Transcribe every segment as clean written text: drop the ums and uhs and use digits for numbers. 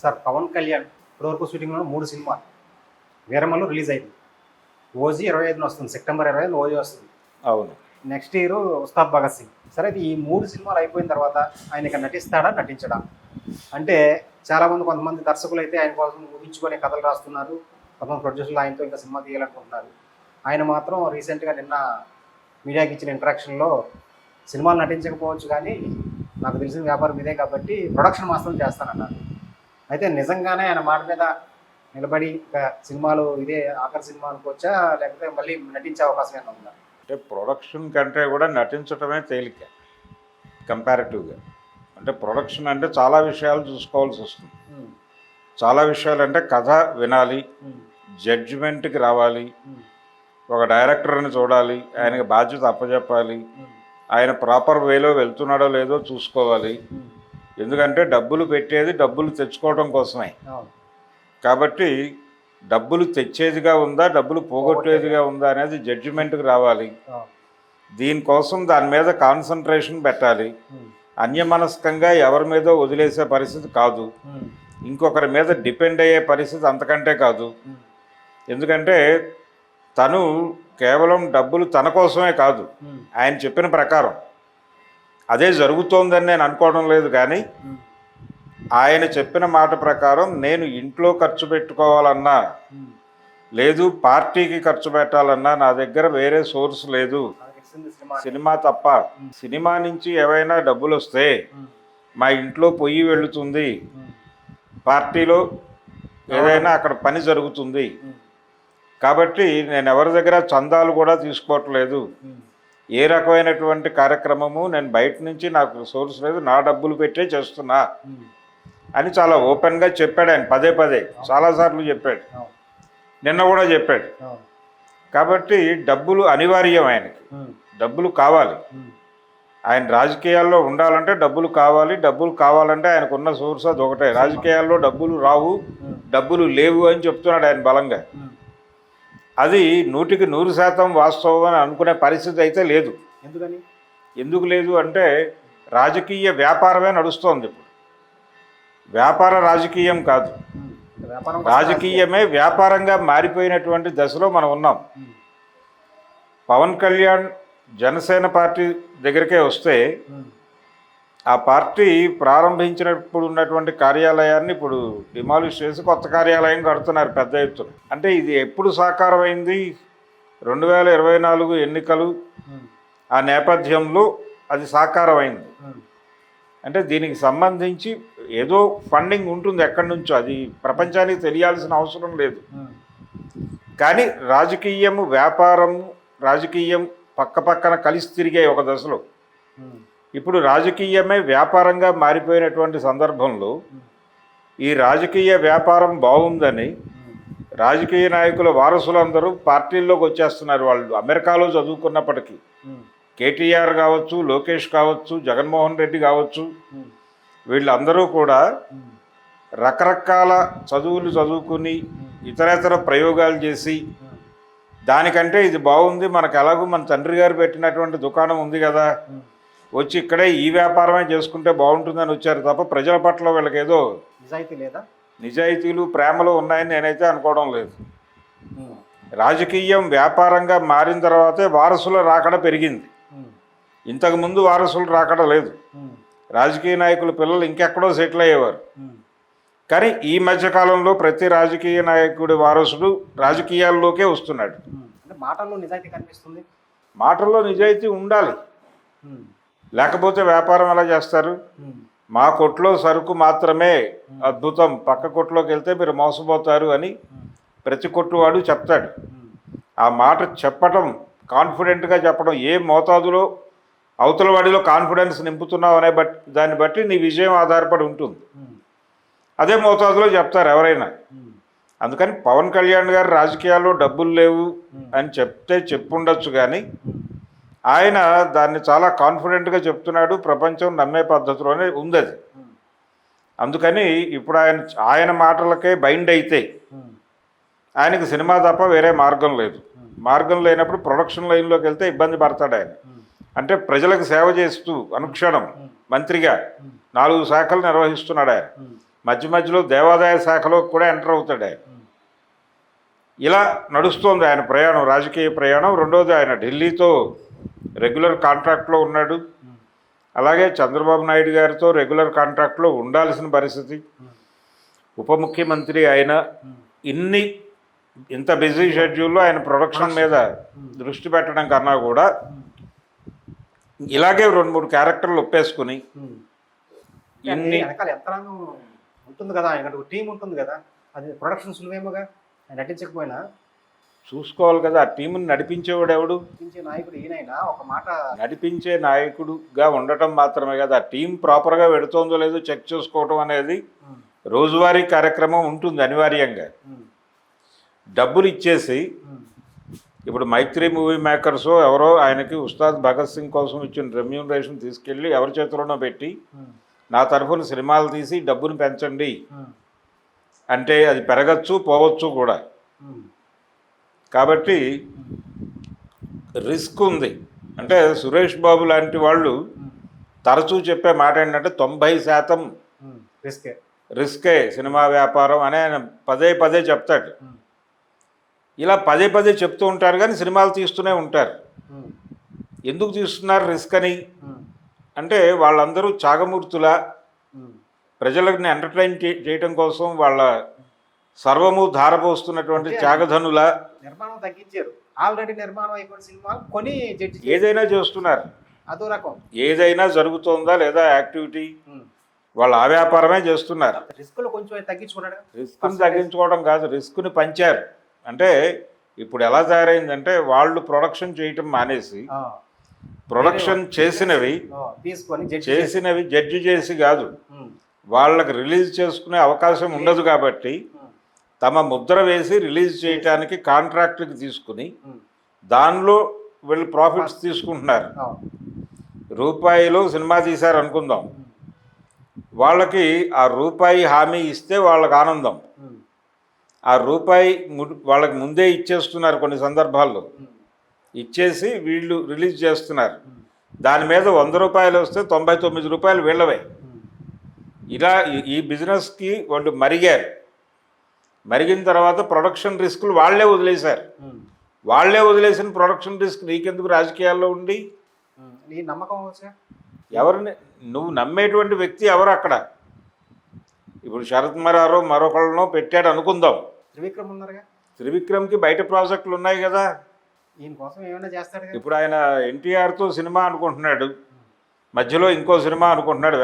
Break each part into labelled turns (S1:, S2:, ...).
S1: Sir Pawan Kalyan ఇప్పటివరకు షూటింగ్లో 3 సినిమాలు. వీరమల్లు రిలీజ్ అయింది. ఓజీ 25న వస్తుంది, సెప్టెంబర్ 25న ఓజీ వస్తుంది.
S2: అవును.
S1: Next year Ustaad Bhagat Singh. సరే అయితే ఈ 3 సినిమాలు అయిపోయిన తర్వాత ఆయన ఇక నటిస్తాడా, నటించడా? అంటే కొంతమంది దర్శకులు అయితే ఆయన కోసం ఊహించుకొని కథలు రాస్తున్నారు. కొంతమంది ప్రొడ్యూసర్లు ఆయనతో ఇంకా సినిమా తీయాలనుకుంటున్నారు. ఆయన మాత్రం రీసెంట్గా నిన్న మీడియాకి ఇచ్చిన ఇంటరాక్షన్లో సినిమాలు నటించకపోవచ్చు కానీ నాకు తెలిసిన వ్యాపారం ఇదే కాబట్టి ప్రొడక్షన్ మాత్రం చేస్తానన్నారు. అయితే నిజంగానే ఆయన మాట మీద నిలబడి సినిమాలు ఇదే ఆఖరి సినిమా అనుకోవచ్చా, లేకపోతే మళ్ళీ నటించే అవకాశం ఏమైనా ఉందా?
S2: అంటే ప్రొడక్షన్ కంటే కూడా నటించడమే తేలిక కంపారిటివ్గా. అంటే ప్రొడక్షన్ అంటే చాలా విషయాలు చూసుకోవాల్సి వస్తుంది. చాలా విషయాలు అంటే కథ వినాలి, జడ్జిమెంట్కి రావాలి, ఒక డైరెక్టర్ని చూడాలి, ఆయనకి బాధ్యత అప్పచెప్పాలి, ఆయన ప్రాపర్ వేలో వెళ్తున్నాడో లేదో చూసుకోవాలి. ఎందుకంటే డబ్బులు పెట్టేది డబ్బులు తెచ్చుకోవడం కోసమే. కాబట్టి డబ్బులు తెచ్చేదిగా ఉందా, డబ్బులు పోగొట్టేదిగా ఉందా అనేది జడ్జిమెంట్కి రావాలి. దీనికోసం దాని మీద కాన్సన్ట్రేషన్ పెట్టాలి. అన్యమనస్కంగా ఎవరి మీదో వదిలేసే పరిస్థితి కాదు, ఇంకొకరి మీద డిపెండ్ అయ్యే పరిస్థితి అంతకంటే కాదు. ఎందుకంటే తను కేవలం డబ్బులు తన కోసమే కాదు, ఆయన చెప్పిన ప్రకారం అదే జరుగుతోందని నేను అనుకోవడం లేదు. కానీ ఆయన చెప్పిన మాట ప్రకారం నేను ఇంట్లో ఖర్చు పెట్టుకోవాలన్నా లేదు, పార్టీకి ఖర్చు పెట్టాలన్నా నా దగ్గర వేరే సోర్స్ లేదు, సినిమా తప్ప. సినిమా నుంచి ఏవైనా డబ్బులు వస్తే మా ఇంట్లో పొయ్యి వెళుతుంది, పార్టీలో ఏదైనా అక్కడ పని జరుగుతుంది. కాబట్టి నేను ఎవరి దగ్గర చందాలు కూడా తీసుకోవట్లేదు, ఏ రకమైనటువంటి కార్యక్రమము నేను బయట నుంచి నాకు సోర్స్ లేదు, నా డబ్బులు పెట్టే చేస్తున్నా అని చాలా ఓపెన్గా చెప్పాడు ఆయన. పదే పదే చాలాసార్లు చెప్పాడు, నిన్న కూడా చెప్పాడు. కాబట్టి డబ్బులు అనివార్యం, ఆయనకి డబ్బులు కావాలి. ఆయన రాజకీయాల్లో ఉండాలంటే డబ్బులు కావాలి. డబ్బులు కావాలంటే ఆయనకున్న సోర్స్ అది ఒకటే. రాజకీయాల్లో డబ్బులు రావు, డబ్బులు లేవు అని చెప్తున్నాడు ఆయన బలంగా. అది 100% వాస్తవం అని అనుకునే పరిస్థితి అయితే లేదు. ఎందుకు లేదు అంటే రాజకీయ వ్యాపారమే నడుస్తోంది ఇప్పుడు. వ్యాపార రాజకీయం కాదు, రాజకీయమే వ్యాపారంగా మారిపోయినటువంటి దశలో మనం ఉన్నాం. పవన్ కళ్యాణ్ జనసేన పార్టీ దగ్గరికే వస్తే, ఆ పార్టీ ప్రారంభించినప్పుడు ఉన్నటువంటి కార్యాలయాన్ని ఇప్పుడు డిమాలిష్ చేసి కొత్త కార్యాలయం కడుతున్నారు పెద్ద ఎత్తున. అంటే ఇది ఎప్పుడు సాకారం అయింది? 2024 ఎన్నికలు ఆ నేపథ్యంలో అది సాకారం అయింది. అంటే దీనికి సంబంధించి ఏదో ఫండింగ్ ఉంటుంది ఎక్కడి నుంచో, అది ప్రపంచానికి తెలియాల్సిన అవసరం లేదు. కానీ రాజకీయము వ్యాపారము రాజకీయం పక్కపక్కన కలిసి తిరిగాయి ఒక దశలో. ఇప్పుడు రాజకీయమే వ్యాపారంగా మారిపోయినటువంటి సందర్భంలో ఈ రాజకీయ వ్యాపారం బాగుందని రాజకీయ నాయకుల వారసులందరూ పార్టీల్లోకి వచ్చేస్తున్నారు. వాళ్ళు అమెరికాలో చదువుకున్నప్పటికీ కేటీఆర్ కావచ్చు, లోకేష్ కావచ్చు, జగన్మోహన్ రెడ్డి కావచ్చు, వీళ్ళందరూ కూడా రకరకాల చదువులు చదువుకుని ఇతరేతర ప్రయోగాలు చేసి దానికంటే ఇది బాగుంది, మనకు ఎలాగూ మన తండ్రి గారు పెట్టినటువంటి దుకాణం ఉంది కదా, వచ్చి ఇక్కడే ఈ వ్యాపారమే చేసుకుంటే బాగుంటుందని వచ్చారు తప్ప ప్రజల పట్ల వీళ్ళకి ఏదో నిజాయితీలు ప్రేమలు ఉన్నాయని నేనైతే అనుకోవడం లేదు. రాజకీయం వ్యాపారంగా మారిన తర్వాతే వారసుల రాకడ పెరిగింది. ఇంతకుముందు వారసులు రాకడ లేదు. రాజకీయ నాయకుల పిల్లలు ఇంకెక్కడో సెటిల్ అయ్యేవారు. కానీ ఈ మధ్యకాలంలో ప్రతి రాజకీయ నాయకుడి వారసుడు రాజకీయాల్లోకే వస్తున్నాడు.
S1: మాటల్లో నిజాయితీ కనిపిస్తుంది.
S2: మాటల్లో నిజాయితీ ఉండాలి, లేకపోతే వ్యాపారం ఎలా చేస్తారు? మా కొట్లో సరుకు మాత్రమే అద్భుతం, పక్క కొట్లోకి వెళ్తే మీరు మోసపోతారు అని ప్రతి కొట్టువాడు చెప్తాడు. ఆ మాట చెప్పటం, కాన్ఫిడెంట్గా చెప్పడం, ఏ మోతాదులో అవతల వాడిలో కాన్ఫిడెన్స్ నింపుతున్నావు అనే దాన్ని బట్టి నీ విజయం ఆధారపడి ఉంటుంది. అదే మోతాదులో చెప్తారు ఎవరైనా. అందుకని పవన్ కళ్యాణ్ గారు రాజకీయాల్లో డబ్బులు లేవు అని చెప్పుండొచ్చు, కానీ ఆయన దాన్ని చాలా కాన్ఫిడెంట్గా చెప్తున్నాడు. ప్రపంచం నమ్మే పద్ధతిలోనే ఉంది అది. అందుకని ఇప్పుడు ఆయన మాటలకే బైండ్ అయితే ఆయనకు సినిమా తప్ప వేరే మార్గం లేదు. మార్గం లేనప్పుడు ప్రొడక్షన్ లైన్లోకి వెళ్తే ఇబ్బంది పడతాడు ఆయన. అంటే ప్రజలకు సేవ చేస్తూ అనుక్షణం మంత్రిగా 4 శాఖలు నిర్వహిస్తున్నాడు ఆయన. మధ్య మధ్యలో దేవాదాయ శాఖలో కూడా ఎంటర్ అవుతాడు ఆయన. ఇలా నడుస్తోంది ఆయన ప్రయాణం, రాజకీయ ప్రయాణం. రెండోది ఆయన ఢిల్లీతో రెగ్యులర్ కాంట్రాక్ట్లో ఉన్నాడు. అలాగే చంద్రబాబు నాయుడు గారితో రెగ్యులర్ కాంట్రాక్ట్లో ఉండాల్సిన పరిస్థితి. ఉప ముఖ్యమంత్రి ఆయన ఇంత బిజీ షెడ్యూల్లో ఆయన ప్రొడక్షన్ మీద దృష్టి పెట్టడం కన్నా కూడా ఇలాగే 2-3 క్యారెక్టర్లు ఒప్పేసుకుని
S1: వెనకాల యంత్రాంగం ఉంటుంది కదా, ఆయన టీం ఉంటుంది కదా, అది ప్రొడక్షన్ సులువేమోగా ఆయన నటించకపోయినా
S2: చూసుకోవాలి కదా. ఆ టీంని నడిపించేవాడు ఎవడు?
S1: నటించే నాయకుడు ఈయనైనా ఒక మాట
S2: నడిపించే నాయకుడుగా ఉండటం మాత్రమే కదా, ఆ టీం ప్రాపర్గా పెడుతోందో లేదో చెక్ చేసుకోవటం అనేది రోజువారీ కార్యక్రమం ఉంటుంది అనివార్యంగా. డబ్బులు ఇచ్చేసి ఇప్పుడు మైత్రి మూవీ మేకర్స్ ఎవరో ఆయనకి ఉస్తాద్ భగత్ సింగ్ కోసం ఇచ్చిన రెమ్యూనరేషన్ తీసుకెళ్ళి ఎవరి చేతిలోనో పెట్టి నా తరఫున సినిమాలు తీసి డబ్బును పెంచండి అంటే అది పెరగచ్చు పోవచ్చు కూడా. కాబట్టి రిస్క్ ఉంది. అంటే సురేష్ బాబు లాంటి వాళ్ళు తరచూ చెప్పే మాట ఏంటంటే 90% రిస్కే సినిమా వ్యాపారం అని ఆయన పదే పదే చెప్తాడు. ఇలా పదే పదే చెప్తూ ఉంటారు కానీ సినిమాలు తీస్తూనే ఉంటారు. ఎందుకు తీస్తున్నారు రిస్క్ అని అంటే వాళ్ళందరూ త్యాగమూర్తుల ప్రజలను ఎంటర్టైన్ చేయడం కోసం వాళ్ళ సర్వము ధారపోస్తున్నటువంటి త్యాగధనుల
S1: నిర్మాణం తగ్గించారు. ఆల్రెడీ నిర్మాణం అయిపోయిన సినిమాలు కొని
S2: ఏదైనా చేస్తున్నారు.
S1: అదో రకం
S2: ఏదైనా జరుగుతోందా లేదా యాక్టివిటీ వాళ్ళు ఆ వ్యాపారమే చేస్తున్నారు.
S1: రిస్క్లు కొంచెం తగ్గించుకున్నాడు.
S2: రిస్క్ని తగ్గించుకోవడం కాదు, రిస్క్ని పంచారు. అంటే ఇప్పుడు ఎలా తయారైందంటే వాళ్ళు ప్రొడక్షన్ చేయటం మానేసి ప్రొడక్షన్ చేసినవి జడ్జి చేసి కాదు, వాళ్ళకి రిలీజ్ చేసుకునే అవకాశం ఉండదు కాబట్టి తమ ముద్ర వేసి రిలీజ్ చేయటానికి కాంట్రాక్ట్కి తీసుకుని దానిలో వీళ్ళు ప్రాఫిట్స్ తీసుకుంటున్నారు. రూపాయిలో సినిమా తీశారు అనుకుందాం, వాళ్ళకి ఆ రూపాయి హామీ ఇస్తే వాళ్ళకి ఆనందం. ఆ రూపాయి వాళ్ళకి ముందే ఇచ్చేస్తున్నారు కొన్ని సందర్భాల్లో, ఇచ్చేసి వీళ్ళు రిలీజ్ చేస్తున్నారు. దాని మీద 100 రూపాయలు వస్తే 99 రూపాయలు వీళ్ళవే. ఇలా ఈ బిజినెస్కి వాళ్ళు మరిగిన తర్వాత ప్రొడక్షన్ రిస్కులు వాళ్ళే వదిలేశారు. వాళ్ళే వదిలేసిన ప్రొడక్షన్ రిస్క్ నీకెందుకు రాజకీయాల్లో ఉండి?
S1: నీ నమ్మకం
S2: ఎవరిని నువ్వు నమ్మేటువంటి వ్యక్తి ఎవరు అక్కడ? ఇప్పుడు శరత్ మరారో మరొకళ్ళనో పెట్టాడు అనుకుందాం.
S1: త్రివిక్రమ్ ఉన్నారుగా,
S2: త్రివిక్రమ్కి బయట ప్రాజెక్టులు ఉన్నాయి కదా,
S1: ఈయన కోసం ఏమైనా చేస్తాడు.
S2: ఇప్పుడు ఆయన ఎన్టీఆర్తో సినిమా అనుకుంటున్నాడు, మధ్యలో ఇంకో సినిమా అనుకుంటున్నాడు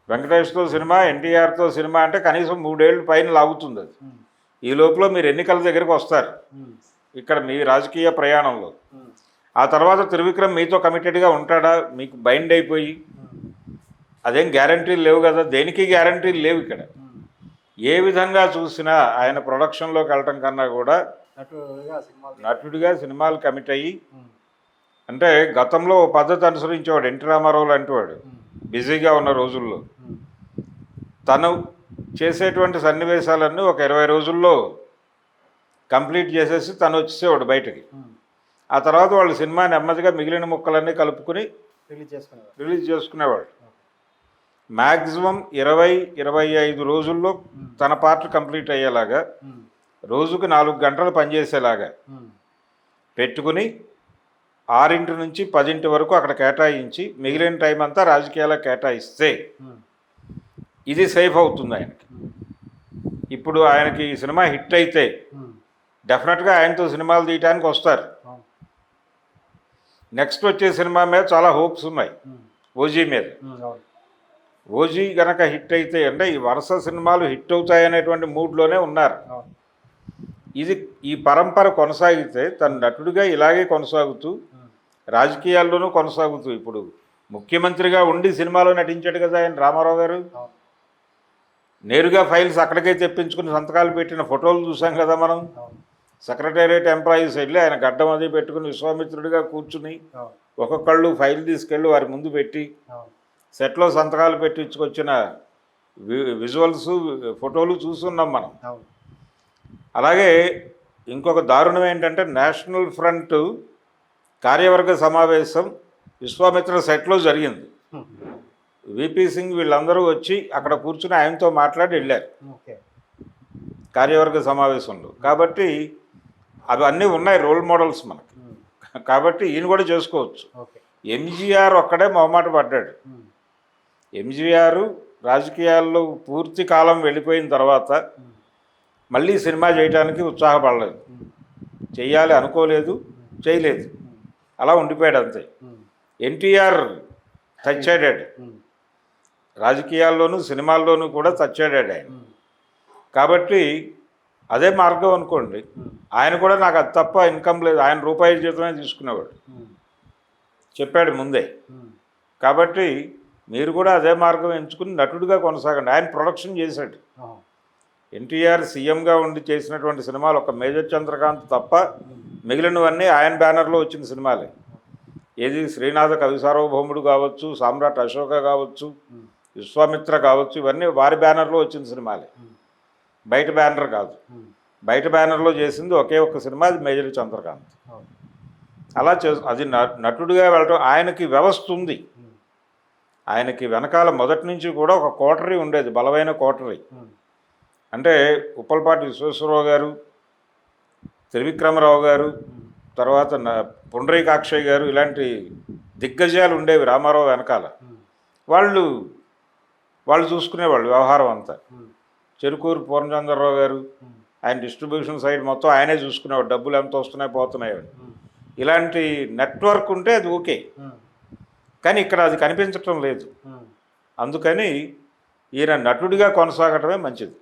S2: వెంకటేష్తో సినిమా, ఎన్టీఆర్తో సినిమా అంటే కనీసం 3 ఏళ్ళు పైన లాగుతుంది అది. ఈ లోపల మీరు ఎన్నికల దగ్గరికి వస్తారు ఇక్కడ మీ రాజకీయ ప్రయాణంలో. ఆ తర్వాత త్రివిక్రమ్ మీతో కమిటెడ్గా ఉంటాడా? మీకు బైండ్ అయిపోయి అదేం గ్యారంటీలు లేవు కదా, దేనికి గ్యారంటీలు లేవు ఇక్కడ. ఏ విధంగా చూసినా ఆయన ప్రొడక్షన్లోకి వెళ్ళటం కన్నా కూడా నటుడిగా సినిమాలు కమిట్ అయ్యి, అంటే గతంలో ఓ పద్ధతి అనుసరించేవాడు ఎన్టీ రామారావు లాంటి వాడు బిజీగా ఉన్న రోజుల్లో. తను చేసేటువంటి సన్నివేశాలన్నీ ఒక 20 రోజుల్లో కంప్లీట్ చేసేసి తను వచ్చేసేవాడు బయటకి. ఆ తర్వాత వాళ్ళు సినిమా నెమ్మదిగా మిగిలిన ముక్కలన్నీ కలుపుకుని రిలీజ్ చేసుకునేవాడు. మ్యాక్సిమం 20-25 రోజుల్లో తన పార్ట్ కంప్లీట్ అయ్యేలాగా, రోజుకు 4 గంటలు పనిచేసేలాగా పెట్టుకుని 6 నుంచి 10 వరకు అక్కడ కేటాయించి మిగిలిన టైం అంతా రాజకీయాలకు కేటాయిస్తే ఇది సేఫ్ అవుతుంది ఆయనకి. ఇప్పుడు ఆయనకి ఈ సినిమా హిట్ అయితే డెఫినెట్గా ఆయనతో సినిమాలు తీయటానికి వస్తారు. నెక్స్ట్ వచ్చే సినిమా మీద చాలా హోప్స్ ఉన్నాయి, ఓజీ మీద. ఓజీ గనక హిట్ అయితే అంటే ఈ వరుస సినిమాలు హిట్ అవుతాయనేటువంటి మూడ్లోనే ఉన్నారు. ఈ పరంపర కొనసాగితే తన నటుడిగా ఇలాగే కొనసాగుతూ రాజకీయాల్లోనూ కొనసాగుతూ, ఇప్పుడు ముఖ్యమంత్రిగా ఉండి సినిమాలో నటించాడు కదా ఆయన రామారావు గారు. నేరుగా ఫైల్స్ అక్కడికే తెప్పించుకుని సంతకాలు పెట్టిన ఫోటోలు చూసాం కదా మనం. సెక్రటేరియట్ ఎంప్లాయీస్ వెళ్ళి ఆయన గడ్డం అది పెట్టుకుని విశ్వామిత్రుడిగా కూర్చుని ఒక్కొక్కళ్ళు ఫైల్ తీసుకెళ్ళి వారి ముందు పెట్టి సెట్లో సంతకాలు పెట్టించుకొచ్చిన విజువల్స్ ఫోటోలు చూస్తున్నాం మనం. అలాగే ఇంకొక దారుణం ఏంటంటే నేషనల్ ఫ్రంట్ కార్యవర్గ సమావేశం విశ్వామిత్ర సెట్లో జరిగింది. విపి సింగ్ వీళ్ళందరూ వచ్చి అక్కడ కూర్చుని ఆయనతో మాట్లాడి వెళ్ళారు
S1: ఓకే.
S2: కార్యవర్గ సమావేశంలో. కాబట్టి అవి అన్నీ ఉన్నాయి రోల్ మోడల్స్ మనకి. కాబట్టి ఈయన కూడా చేసుకోవచ్చు.
S1: ఓకే.
S2: ఎంజీఆర్ ఒక్కడే మొహమాట పడ్డాడు. ఎంజీఆర్ రాజకీయాల్లో పూర్తి కాలం వెళ్ళిపోయిన తర్వాత మళ్ళీ సినిమా చేయడానికి ఉత్సాహపడలేదు, చెయ్యాలి అనుకోలేదు, చేయలేదు, అలా ఉండిపోయాడు అంతే. ఎన్టీఆర్ చచ్చాడాడు, రాజకీయాల్లోనూ సినిమాల్లోనూ కూడా చచ్చాడాడు ఆయన. కాబట్టి అదే మార్గం అనుకోండి. ఆయన కూడా నాకు అది తప్ప ఇన్కమ్ లేదు, ఆయన రూపాయి జీతమే తీసుకునేవాడు, చెప్పాడు ముందే. కాబట్టి మీరు కూడా అదే మార్గం ఎంచుకుని నటుడిగా కొనసాగండి. ఆయన ప్రొడక్షన్ చేశాడు. ఎన్టీఆర్ సీఎంగా ఉండి చేసినటువంటి సినిమాలు ఒక మేజర్ చంద్రకాంత్ తప్ప మిగిలినవన్నీ ఆయన బ్యానర్లో వచ్చిన సినిమాలే. ఏది శ్రీనాథ కవి సార్వభౌముడు కావచ్చు, సామ్రాట్ అశోక కావచ్చు, విశ్వామిత్ర కావచ్చు, ఇవన్నీ వారి బ్యానర్లో వచ్చిన సినిమాలే, బయట బ్యానర్ కాదు. బయట బ్యానర్లో చేసింది ఒకే ఒక్క సినిమా, అది మేజర్ చంద్రకాంత్. అలా అది నటుడిగా వెళ్ళటం. ఆయనకి వ్యవస్థ ఉంది, ఆయనకి వెనకాల మొదటి నుంచి కూడా ఒక కోటరీ ఉండేది, బలమైన కోటరీ. అంటే ఉప్పలపాటి విశ్వేశ్వరరావు గారు, త్రివిక్రమరావు గారు, తర్వాత పుండరీకాక్షయ్య గారు, ఇలాంటి దిగ్గజాలు ఉండేవి రామారావు వెనకాల. వాళ్ళు చూసుకునేవాళ్ళు వ్యవహారం అంతా. చెరుకూరు పూర్ణచంద్రరావు గారు, ఆయన డిస్ట్రిబ్యూషన్ సైడ్ మొత్తం ఆయనే చూసుకునేవాడు, డబ్బులు ఎంత వస్తున్నాయి పోతున్నాయి. ఇలాంటి నెట్వర్క్ ఉంటే అది ఓకే, కానీ ఇక్కడ అది కనిపించటం లేదు. అందుకని ఈయన నటుడిగా కొనసాగటమే మంచిది.